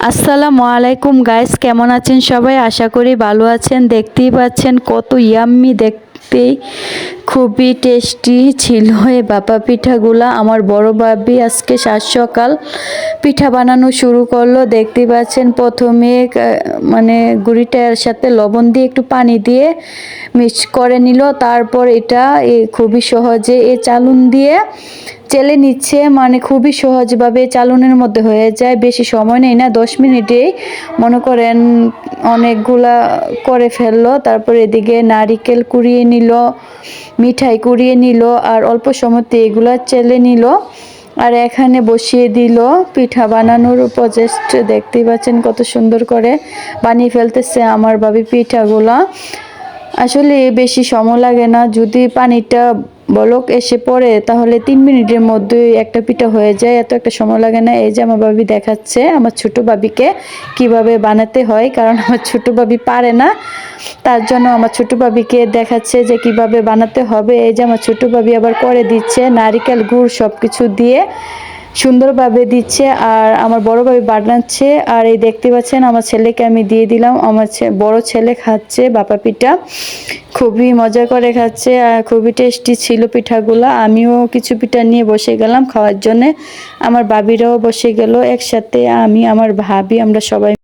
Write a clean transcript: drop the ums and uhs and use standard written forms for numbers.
আসসালামু আলাইকুম গাইস, কেমন আছেন সবাই? আশা করি ভালো আছেন। দেখতেই পাচ্ছেন কত ইয়াম্মি, দেখতেই খুবই টেস্টি ছিল এই ভাপা পিঠাগুলা। আমার বড় ভাবি আজকে সাত সকাল পিঠা বানানো শুরু করলো। দেখতেই পাচ্ছেন প্রথমে মানে গুঁড়িটার সাথে লবণ দিয়ে একটু পানি দিয়ে মিক্স করে নিল। তারপর এটা খুবই সহজে এই চালুন দিয়ে চেলে নিচ্ছে, মানে খুবই সহজভাবে চালনের মধ্যে হয়ে যায়, বেশি সময় নেই না, 10 মিনিটেই মনে করেন অনেকগুলা করে ফেললো। তারপর এদিকে নারিকেল কুড়িয়ে নিল, মিঠাই কুড়িয়ে নিল, আর অল্প সময়তে এগুলা চেলে নিল। আর এখানে বসিয়ে দিল পিঠা বানানোর প্রচেষ্টা। দেখতেই পাচ্ছেন কত সুন্দর করে বানিয়ে ফেলতেছে আমার ভাবি পিঠাগুলা। আসলে বেশি সময় লাগে না, যদি পানিটা বলক এসে পড়ে তাহলে 3 মিনিটের মধ্যে একটা পিঠা হয়ে যায়, এত একটা সময় লাগে না। এই যে আমার ভাবি দেখাচ্ছে আমার ছোট ভাবিকে কিভাবে বানাতে হয়, কারণ আমার ছোট ভাবি পারে না, তার জন্য আমার ছোট ভাবিকে দেখাচ্ছে যে কিভাবে বানাতে হবে। এই যে আমার ছোট ভাবি আবার করে দিচ্ছে নারিকেল গুড় সব কিছু দিয়ে সুন্দরভাবে দিচ্ছে, আর আমার বড় ভাবি বানাচ্ছে। আর এই দেখতে পাচ্ছেন আমার ছেলেকে আমি দিয়ে দিলাম, আমার বড় ছেলে খাচ্ছে ভাপা পিঠা, খুবই মজা করে খাচ্ছে আর খুবই টেস্টি ছিল পিঠাগুলো। আমিও কিছু পিঠা নিয়ে বসে গেলাম খাওয়ার জন্যে, আমার ভাবিরাও বসে গেল একসাথে, আমি আমার ভাবি আমরা সবাই।